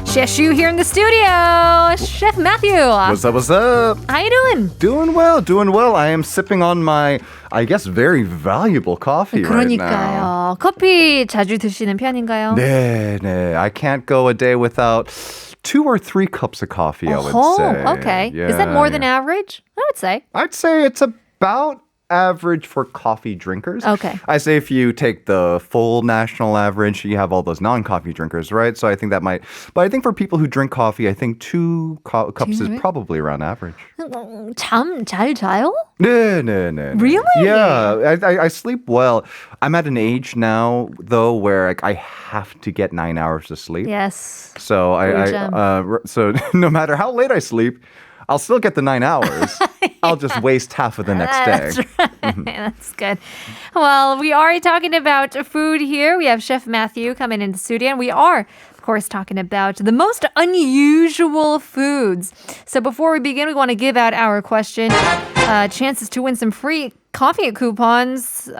Chef Shu here in the studio. Chef Matthew. What's up, what's up? How you doing? Doing well. I am sipping on my, I guess, very valuable coffee right now. 그러니까요. 커피 자주 드시는 편인가요? 네. I can't go a day without 2 or 3 cups of coffee, I would say. Okay. Yeah. Is that more than average? I would say. I'd say it's about average for coffee drinkers. Okay. I say if you take the full national average, you have all those non-coffee drinkers, right? So I think that might, but I think for people who drink coffee, I think 2 cups is probably around average. 잠 잘 자요? No. Really? Yeah, I sleep well. I'm at an age now, though, where I have to get 9 hours of sleep. Yes. So so no matter how late I sleep, I'll still get the 9 hours. I'll just waste half of the next day. That's right. That's good. Well, we are talking about food here. We have Chef Matthew coming in the studio, and we are, of course, talking about the most unusual foods. So before we begin, we want to give out our question. Chances to win some free coffee coupons.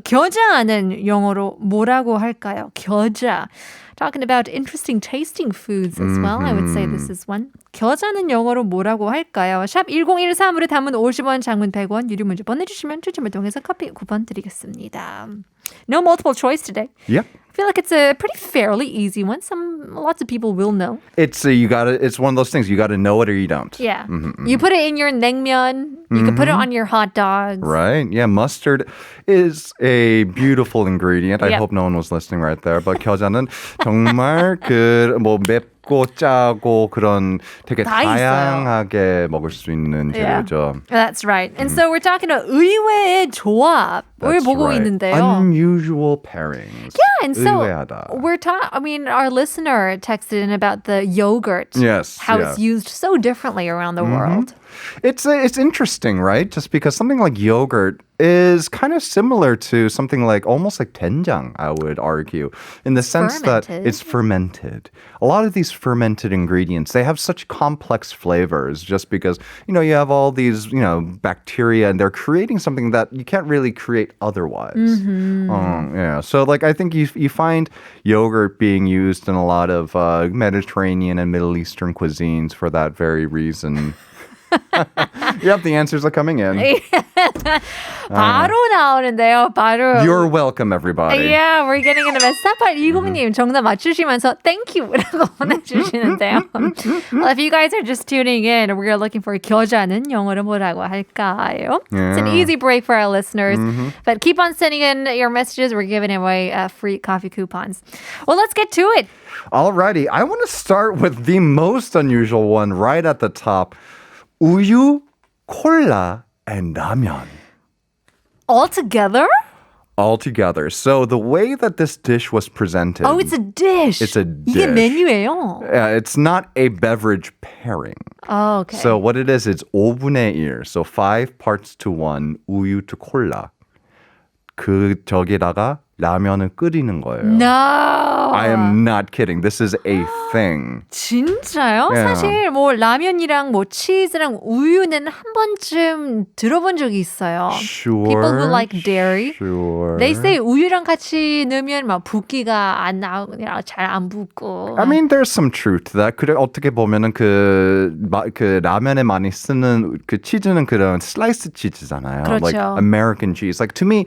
겨자는 영어로 뭐라고 할까요? 겨자. Talking about interesting tasting foods as well. I would say this is one. 겨자는 영어로 뭐라고 할까요? 샵 1013으로 담은 50원, 장문 100원, 유료 문자 보내주시면 추첨을 통해서 커피 쿠폰 드리겠습니다. No multiple choice today. Yep. I feel like it's a pretty fairly easy one. Lots of people will know. It's it's one of those things. You gotta know it or you don't. Yeah. You put it in your naengmyeon. You can put it on your hot dogs. Right. Yeah. Mustard is a beautiful ingredient. I Yep. hope no one was listening right there. But 겨자는 정말 맵고 짜고 그런 되게 다 있어요. 다양하게 먹을 수 있는 재료죠. That's right. And so we're talking about 의외의 조합을 That's 보고 right. 있는데요. Unusual pairings. Yeah, and so 의외하다. our listener texted in about the yogurt. Yes, How yeah. it's used so differently around the world. It's interesting, right? Just because something like yogurt is kind of similar to something like almost like doenjang, I would argue, in the sense that it's fermented. A lot of these fermented ingredients, they have such complex flavors just because, you have all these, bacteria and they're creating something that you can't really create otherwise. Yeah. So I think you find yogurt being used in a lot of Mediterranean and Middle Eastern cuisines for that very reason. Yep, the answers are coming in. 바로 나오는데요. 바로. You're welcome, everybody. Yeah, we're getting in a mess. 4820님 정답 맞추시면서 thank you라고 보내주시는데요. Well, if you guys are just tuning in, we're looking for 겨자는 영어로 뭐라고 할까요? It's an easy break for our listeners. But keep on sending in your messages. We're giving away free coffee coupons. Well, let's get to it. Alrighty, I want to start with the most unusual one right at the top. 우유, 콜라, and 라면. All together? All together. So the way that this dish was presented. Oh, it's a dish. It's a dish. 이게 메뉴예요. It's not a beverage pairing. Oh, okay. So what it is, it's 5분의 1. So 5 parts to 1, 우유 to 콜라. 저기다가 라면을 끓이는 거예요. No. I am not kidding. This is a thing. 진짜요? Yeah. 사실 라면이랑 치즈랑 우유는 한 번쯤 들어본 적이 있어요. Sure. People who like dairy. Sure. They say 우유랑 같이 넣으면 붓기가 안 나오고 잘 안 붓고. I mean, there's some truth to that. 어떻게 보면은 그 라면에 많이 쓰는 그 치즈는 그런 슬라이스 치즈잖아요. 그렇죠. Like American cheese. Like to me,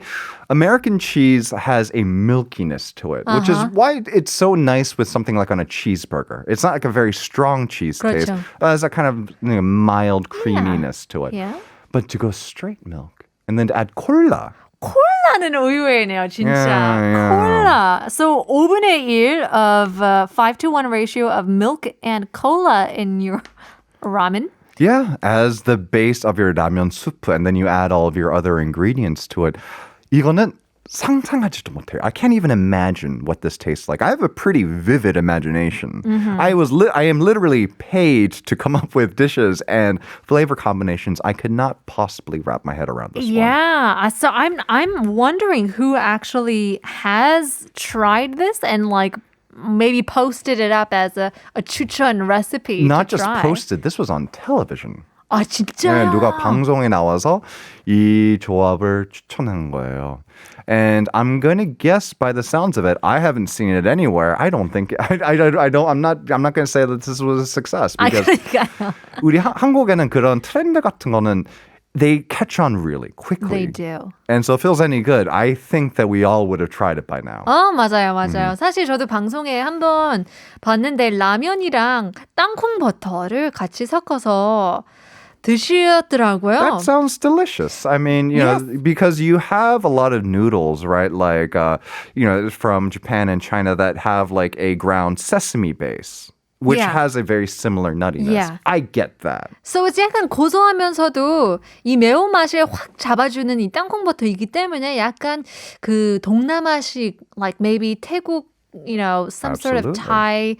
American cheese has a milkiness to it, which is why it's so nice with something like on a cheeseburger. It's not like a very strong cheese taste. 그렇죠. It has a kind of mild creaminess to it. Yeah. But to go straight milk and then to add 콜라. 콜라는 의외네요, 진짜. Yeah. 콜라. So 5분의 1 of 5-to-1 ratio of milk and cola in your ramen. Yeah, as the base of your ramen soup, and then you add all of your other ingredients to it. 이거는 상상하지도 못해요. I can't even imagine what this tastes like. I have a pretty vivid imagination. I am literally paid to come up with dishes and flavor combinations. I could not possibly wrap my head around this one. Yeah, so I'm wondering who actually has tried this and maybe posted it up as a 추천 recipe. Not to just try. posted, this was on television. 아, 진짜요? 네, 누가 방송에 나와서 이 조합을 추천한 거예요. And I'm gonna guess by the sounds of it, I haven't seen it anywhere. I don't think I'm not gonna say that this was a success because 그러니까요. 우리 한국에는 그런 트렌드 같은 거는 they catch on really quickly. They do. And so if it feels any good, I think that we all would have tried it by now. 맞아요. 사실 저도 방송에 한번 봤는데 라면이랑 땅콩 버터를 같이 섞어서 드시더라고요. That sounds delicious. I mean, you know, because you have a lot of noodles, right? Like, from Japan and China that have like a ground sesame base, which has a very similar nuttiness. Yeah. I get that. So it's 약간 고소하면서도 이 매운맛을 확 잡아주는 이 땅콩버터이기 때문에 약간 그 동남아식, like maybe 태국, some sort of Thai,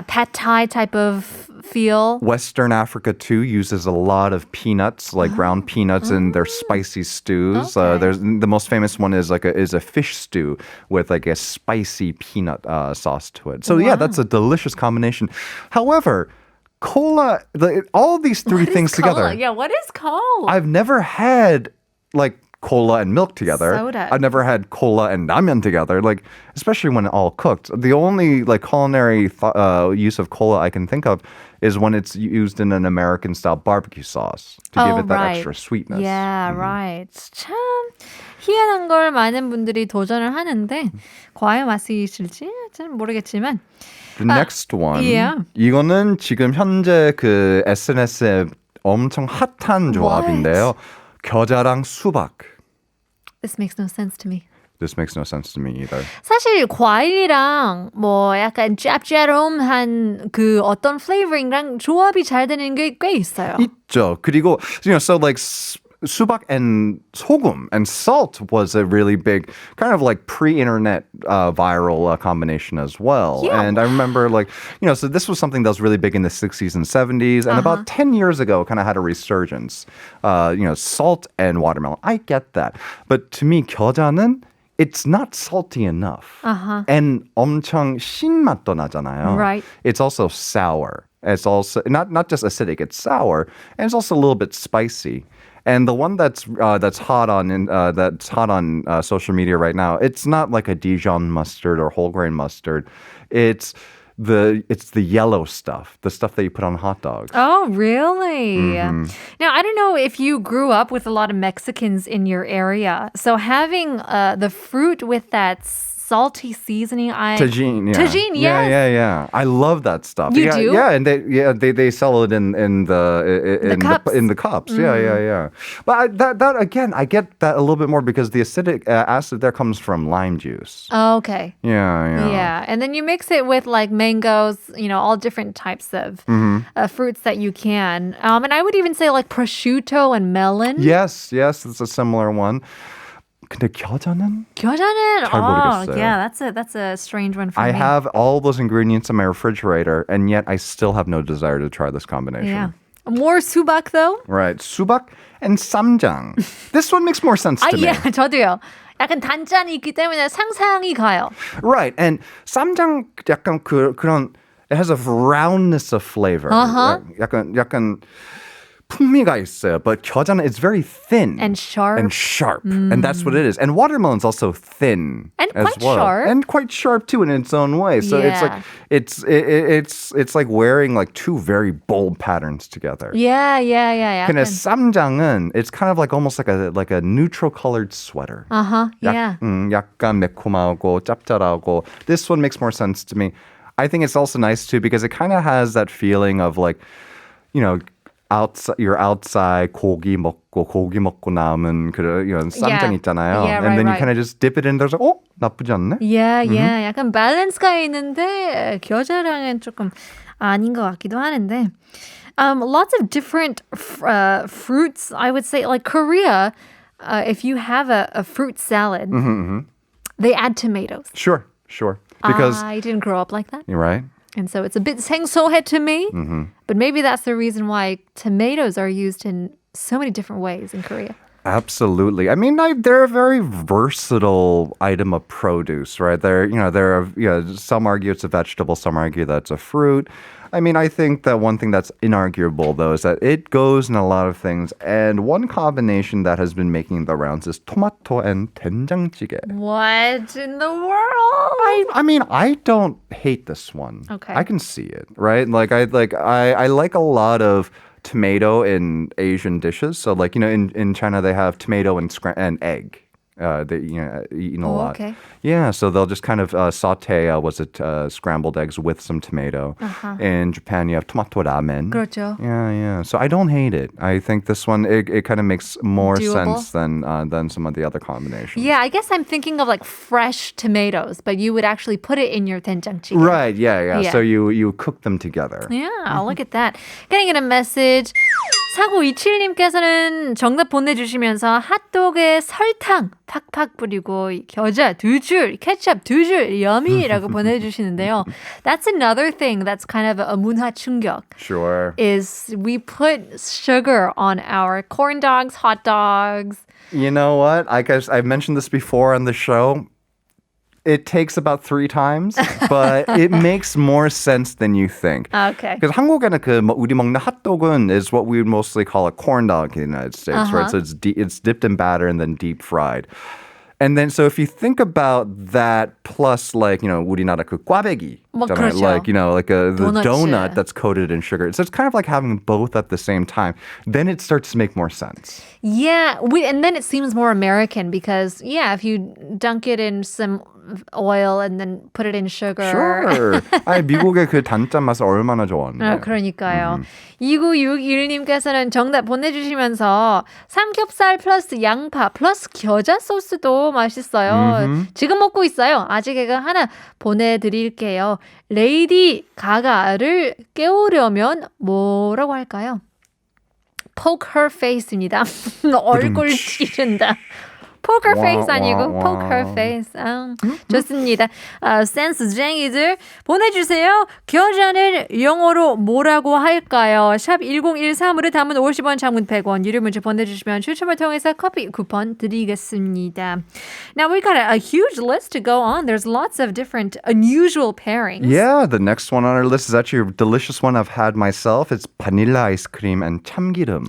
pad Thai type of feel. Western Africa too uses a lot of peanuts, like ground peanuts, in their spicy stews. Okay. There's the most famous one is a fish stew with like a spicy peanut sauce to it. So yeah, that's a delicious combination. However, cola, all these three things together. Yeah, what is cola? I've never had like cola and milk together. Soda. I've never had cola and ramen together, like especially when all cooked. The only like culinary use of cola I can think of is when it's used in an American style barbecue sauce to give it that extra sweetness. Yeah, right. 참 희한한 걸 많은 분들이 도전을 하는데 과연 맛이 있을지 잘 모르겠지만. The next one. Yeah. 이거는 지금 현재 그 SNS에 엄청 핫한 조합인데요. 겨자랑 수박. This makes no sense to me. This makes no sense to me either. 사실 과일이랑 뭐 약간 짭짤한 그 어떤 플레이버링랑 조합이 잘 되는 게 꽤 있어요. 있죠. 그리고 so like 수박 and 소금 and salt was a really big kind of like pre-internet viral combination as well. Yeah. And I remember so this was something that was really big in the 60s and 70s. And about 10 years ago, kind of had a resurgence. Salt and watermelon. I get that. But to me, 겨자는 it's not salty enough. And 엄청 신맛도 나잖아요. Right. It's also sour. It's also not just acidic, it's sour. And it's also a little bit spicy. And the one that's hot on social media right now, it's not like a Dijon mustard or whole grain mustard. It's the yellow stuff, the stuff that you put on hot dogs. Oh, really? Now, I don't know if you grew up with a lot of Mexicans in your area. So having the fruit with that salty seasoning, Tajin, yeah. Tajin, yes. Yeah. I love that stuff. You do? Yeah, and they sell it in the cups. in the cups. Yeah. But that again, I get that a little bit more because the acidic acid there comes from lime juice. Oh, okay. Yeah. And then you mix it with like mangoes, all different types of fruits that you can. And I would even say like prosciutto and melon. Yes, it's a similar one. 근데 겨자는 잘 모르겠어요. Yeah, that's a strange one for me. I have all those ingredients in my refrigerator, and yet I still have no desire to try this combination. Yeah. More 수박 though? Right. 수박 and 쌈장. This one makes more sense to me. Yeah, 저도요. 약간 단짠이 있기 때문에 상상이 가요. Right. And 쌈장 약간 그런 it has a roundness of flavor. 약간 풍미가 있어요. But 겨자는 it's very thin. And sharp. And that's what it is. And watermelon's also thin and as quite well. sharp. And quite sharp too in its own way. So it's like wearing like two very bold patterns together. Yeah. 근데 쌈장은 it's kind of like almost like a neutral colored sweater. Yeah. 약간 매콤하고 짭짤하고. This one makes more sense to me. I think it's also nice too because it kind of has that feeling of like, you're outside 고기 먹고 남은 이런 쌈장 있잖아요. Yeah, and then you right. kind of just dip it in there. 나쁘지 않네? Yeah. 약간 밸런스가 있는데 겨자랑은 조금 아닌 것 같기도 하는데. Lots of different fruits, I would say. Like Korea, if you have a fruit salad, they add tomatoes. Sure. Because I didn't grow up like that. you're right. And so it's a bit 생소해 to me. But maybe that's the reason why tomatoes are used in so many different ways in Korea. Absolutely. I mean, they're a very versatile item of produce, right? Some argue it's a vegetable, some argue that's a fruit. I mean, I think that one thing that's inarguable, though, is that it goes in a lot of things. And one combination that has been making the rounds is tomato and 된장찌개. What in the world? I mean, I don't hate this one. Okay. I can see it, right? I like a lot of tomato in Asian dishes. So in China they have tomato and egg. They eaten a lot. Okay. Yeah, so they'll just kind of saute scrambled eggs with some tomato. In Japan you have tomato ramen. 그렇죠. Yeah. So I don't hate it. I think this one it kind of makes more Doable? sense than some of the other combinations. Yeah, I guess I'm thinking of like fresh tomatoes, but you would actually put it in your 된장찌개. Right, yeah. Yeah. So you cook them together. Yeah, look at that. Getting in a message. 4927님께서는 정답 보내주시면서 핫도그에 설탕 팍팍 뿌리고 겨자 2줄, 케첩 2줄, yummy!라고 보내주시는데요. That's another thing that's kind of a 문화 충격. Sure. Is we put sugar on our corn dogs, hot dogs. You know what? I guess I've mentioned this before on the show. It takes about 3 times, but it makes more sense than you think. Okay. Because 한국에는 우리 먹는 핫도그는 is what we would mostly call a corn dog in the United States, right? So it's dipped in batter and then deep fried. And then, so if you think about that plus 우리나라 그 꽈배기, 그렇죠. the donut that's coated in sugar. So it's kind of like having both at the same time. Then it starts to make more sense. Yeah, and then it seems more American because, if you dunk it in some oil and then put it in sugar. Sure. 아니, 미국의 그 단짠 맛을 얼마나 좋아하는데. 그러니까요. 2961님께서는 정답 보내주시면서 삼겹살 플러스 양파 플러스 겨자 소스도 맛있어요. 지금 먹고 있어요. 아직 애가 하나 보내드릴게요. 레이디 가가를 깨우려면 뭐라고 할까요? Poke her face입니다. 얼굴 찌른다. Poker face 아니고 poker face. 좋습니다. 센스쟁이들 보내주세요. 겨자는 영어로 뭐라고 할까요? 샵 1013으로 담은 50원, 장문 100원, 유료 문자 보내주시면 추첨을 통해서 커피 쿠폰 드리겠습니다. Now we got a huge list to go on. There's lots of different unusual pairings. Yeah, the next one on our list is actually a delicious one I've had myself. It's vanilla ice cream and 참기름.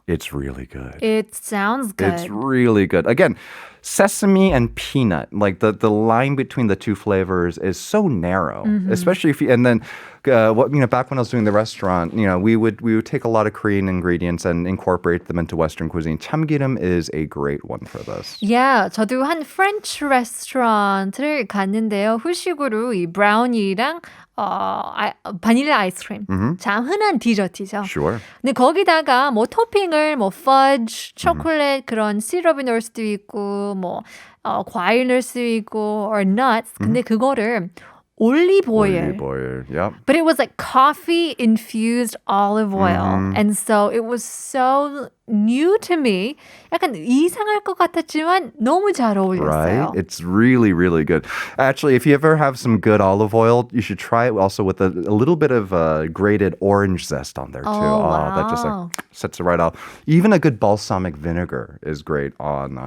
It's really good. It sounds good. It's really good. Again, sesame and peanut, like the line between the two flavors is so narrow, especially if you, and then back when I was doing the restaurant, we would take a lot of Korean ingredients and incorporate them into Western cuisine. 참기름 is a great one for this. Yeah, 저도 한 French restaurant를 갔는데요. 후식으로 이 브라우니랑 바닐라 아이스크림. 참 흔한 디저트죠. Sure. 근데 거기다가 뭐 토핑을 fudge, 초콜릿 그런 시럽을 넣을 수도 있고 과일 넣을 수도 있고 or nuts. 근데 그거를 olive oil. Yep. But it was like coffee infused olive oil. And so it was so new to me. 약간 이상할 것 같았지만 너무 잘 어울렸어요. Right? It's really, really good. Actually, if you ever have some good olive oil, you should try it also with a little bit of grated orange zest on there too. Wow. That just sets it right off. Even a good balsamic vinegar is great on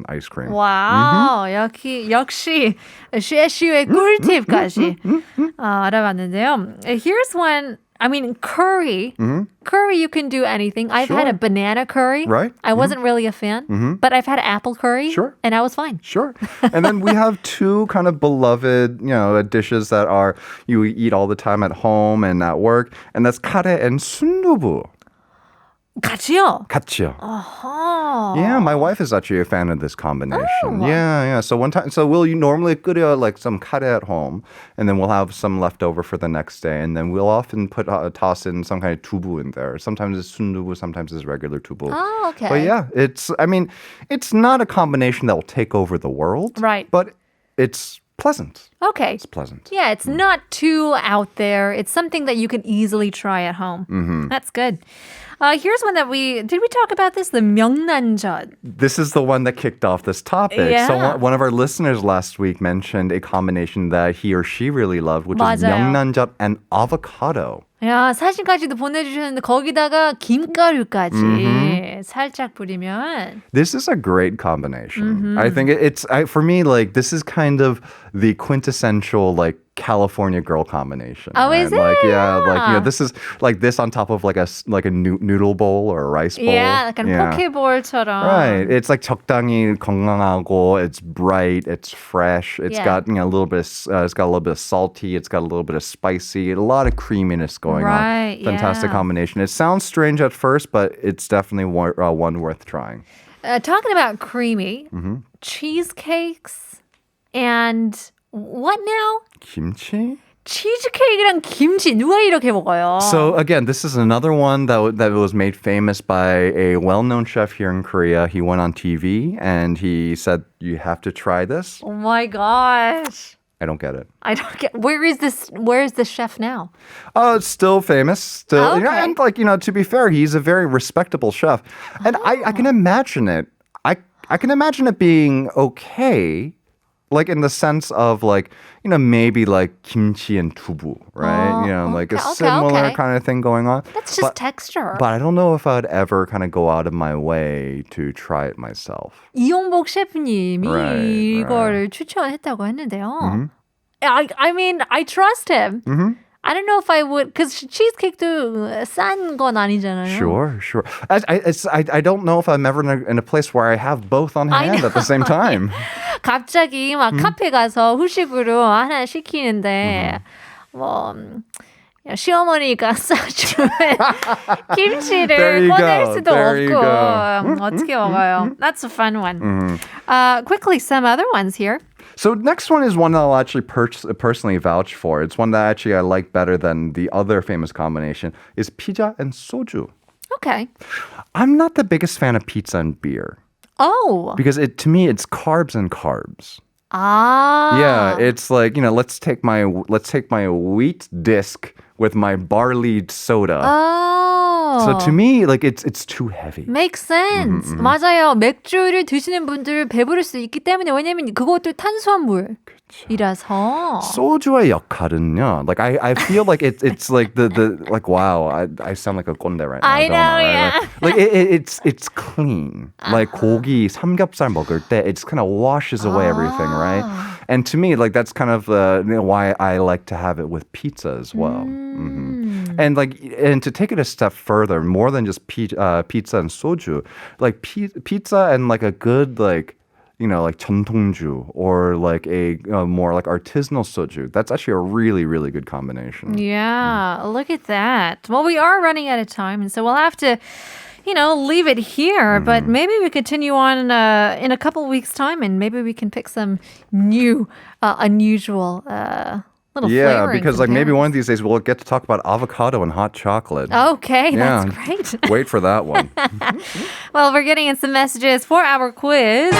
ice cream. 와우, 역시 쉐슈의 꿀팁까지 알아봤는데요. Here's one. I mean, curry. Curry, you can do anything. I've had a banana curry. Right. I wasn't really a fan, but I've had apple curry. Sure. And I was fine. Sure. And then we have two kind of beloved, dishes that you eat all the time at home and at work, and that's 카레 and 순두부. 같이요? 같이요. Uh-huh. Yeah, my wife is actually a fan of this combination. Oh. Yeah. So we'll normally 끓여 like some 카레 at home, and then we'll have some left over for the next day, and then we'll often toss in some kind of 두부 in there. Sometimes it's 순두부, sometimes it's regular 두부. Oh, okay. But yeah, it's not a combination that will take over the world. Right. But it's pleasant. Okay. It's pleasant. Yeah, it's not too out there. It's something that you can easily try at home. That's good. Here's one that did we talk about this? The 명란젓. This is the one that kicked off this topic. Yeah. So one of our listeners last week mentioned a combination that he or she really loved, which is 맞아요. 명란젓 and avocado. 야, 사진까지도 보내주셨는데 거기다가 김가루까지 살짝 뿌리면 This is a great combination. I think for me, like, this is kind of the quintessential, like, California girl combination. Oh, right? is it? Like, yeah, like, you know, this is like this on top of like a noodle bowl or a rice bowl. Yeah, 약간 포케볼처럼. Right. It's like 적당히 건강하고, it's bright, it's fresh. It's got, you know, a little bit it's got a little bit of salty, it's got a little bit of spicy, a lot of creaminess going on. Fantastic combination. It sounds strange at first, but it's definitely one worth trying. Talking about creamy, cheesecakes and what now? Kimchi? 치즈케이크랑 김치 누가 이렇게 먹어요? So again, this is another one that was made famous by a well-known chef here in Korea. He went on TV and he said, "You have to try this." Oh my gosh. I don't get it. I don't get. Where is the chef now? It's still famous. Still, you know, Okay. and like, you know, to be fair, he's a very respectable chef, and I can imagine it. I can imagine it being okay. Like in the sense of like, you know, maybe like kimchi and dubu, right? You know, like a similar kind of thing going on. That's just texture. But I don't know if I'd ever kind of go out of my way to try it myself. 이용복 셰프님이 이거를 추천했다고 했는데요. I mean, I trust him. I don't know if I would, because cheesecake도 싼 건 아니잖아요. Sure. I don't know if I'm ever in a place where I have both on hand at the same time. 갑자기 막 카페 가서 후식으로 하나 시키는데 뭐 시어머니가 싸주는 김치를 꺼낼 수도 없고 어떻게 먹어요? That's a fun one. Quickly, some other ones here. So next one is one that I'll actually personally vouch for. It's one that actually I like better than the other famous combination is pizza and soju. Okay. I'm not the biggest fan of pizza and beer. Oh. Because to me, it's carbs and carbs. Ah. Yeah, it's like, you know, let's take my wheat disc with my barley soda. Oh. So to me, like it's too heavy. Makes sense. 맞아요. 맥주를 드시는 분들 배부를 수 있기 때문에 왜냐면 그것도 탄수화물이라서. 소주의 역할은요. Like I feel like it's like the like wow, I sound like a 꼰대 right now. I know, right? yeah. Like it's clean. Like 고기 삼겹살 먹을 때 it kind of washes away everything, right? And to me, like that's kind of why I like to have it with pizza as well. And to take it a step further, more than just pizza and soju, like pizza and like a good like, you know, like 전통주 or like a more like artisanal soju. That's actually a really, really good combination. Yeah, look at that. Well, we are running out of time, and so we'll have to, you know, leave it here. But maybe we continue on in a couple weeks' time, and maybe we can pick some new, unusual little Yeah, flavorings because and like maybe pairings. one of these days we'll get to talk about avocado and hot chocolate. Okay, Yeah. that's great. Wait for that one. Well, we're getting in some messages for our quiz.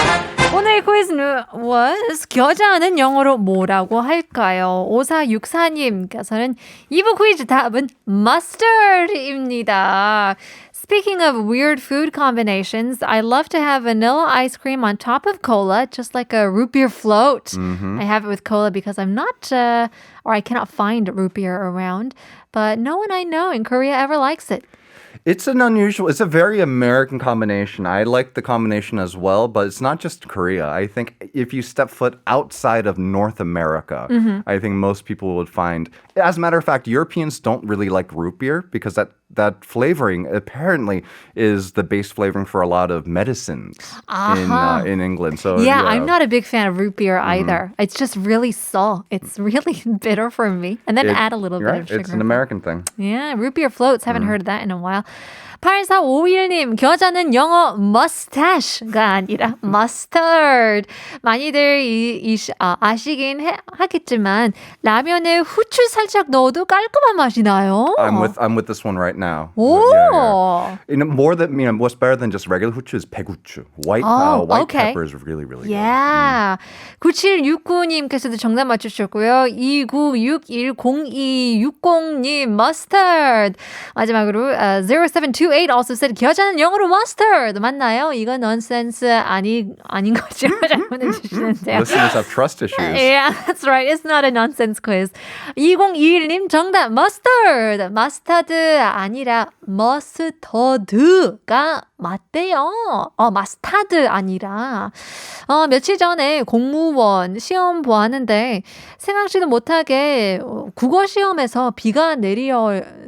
오늘 quiz was 겨자는 영어로 뭐라고 할까요? 5464님께서는 2부 퀴즈 답은 mustard입니다. Speaking of weird food combinations, I love to have vanilla ice cream on top of cola, just like a root beer float. I have it with cola because I'm not, or I cannot find root beer around, but no one I know in Korea ever likes it. It's a very American combination. I like the combination as well, but it's not just Korea. I think if you step foot outside of North America, I think most people would find, as a matter of fact, Europeans don't really like root beer because that flavoring apparently is the base flavoring for a lot of medicines in England. So Yeah, I'm not a big fan of root beer either. It's just really salt. It's really bitter for me. And then add a little bit of sugar. It's an American thing. Yeah, root beer floats. Haven't heard of that in a while. 8451님, 겨자는 영어 mustache가 아니라 mustard. 많이들 아시긴 하겠지만 라면에 후추 살짝 넣어도 깔끔한 맛이 나요. I'm with this one right now. 오. Yeah. You know, more than what's better than just regular huchu is 백후추. White pepper is really really Yeah. 9769님께서도 정답 맞추셨고요. 29610260님 mustard. 마지막으로 0728 Matthew8 also said 겨자는 영어로 mustard 맞나요? 이거 nonsense 아닌 거죠? 잘 보내주시는데요. Listeners have trust issues. Yeah, that's right. It's not a nonsense quiz. 2021님 정답 mustard. 마스타드 아니라 머스터드가 맞대요. 마스타드 아니라. 며칠 전에 공무원 시험 보았는데 생각지도 못하게 국어 시험에서 비가 내리네요.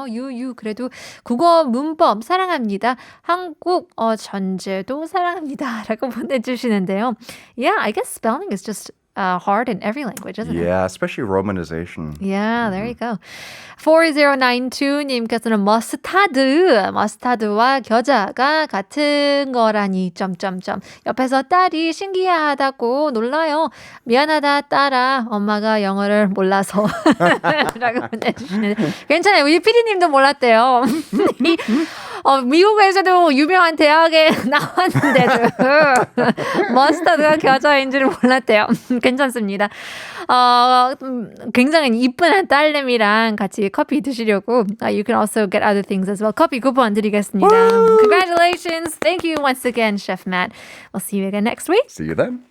유유 그래도 국어 문법 사랑합니다. 한국어천재도 사랑합니다라고 보내주시는데요. Yeah, I guess spelling is just hard in every language, isn't it? Yeah, especially romanization. Yeah, there you go. 4092님께서는 머스타드와 겨자가 같은 거라니 점점점. 옆에서 딸이 신기하다고 놀라요. 미안하다 딸아. 엄마가 영어를 몰라서 라고 보내주시는데 괜찮아요. 우리 피디님도 몰랐대요. 미국에서도 유명한 대학에 나왔는데도 머스타드가 겨자인 줄 몰랐대요. 괜찮습니다. 굉장히 이쁜 딸내미랑 같이 커피 드시려고 you can also get other things as well. 커피 쿠폰 드리겠습니다. Congratulations. Thank you once again, Chef Matt. We'll see you again next week. See you then.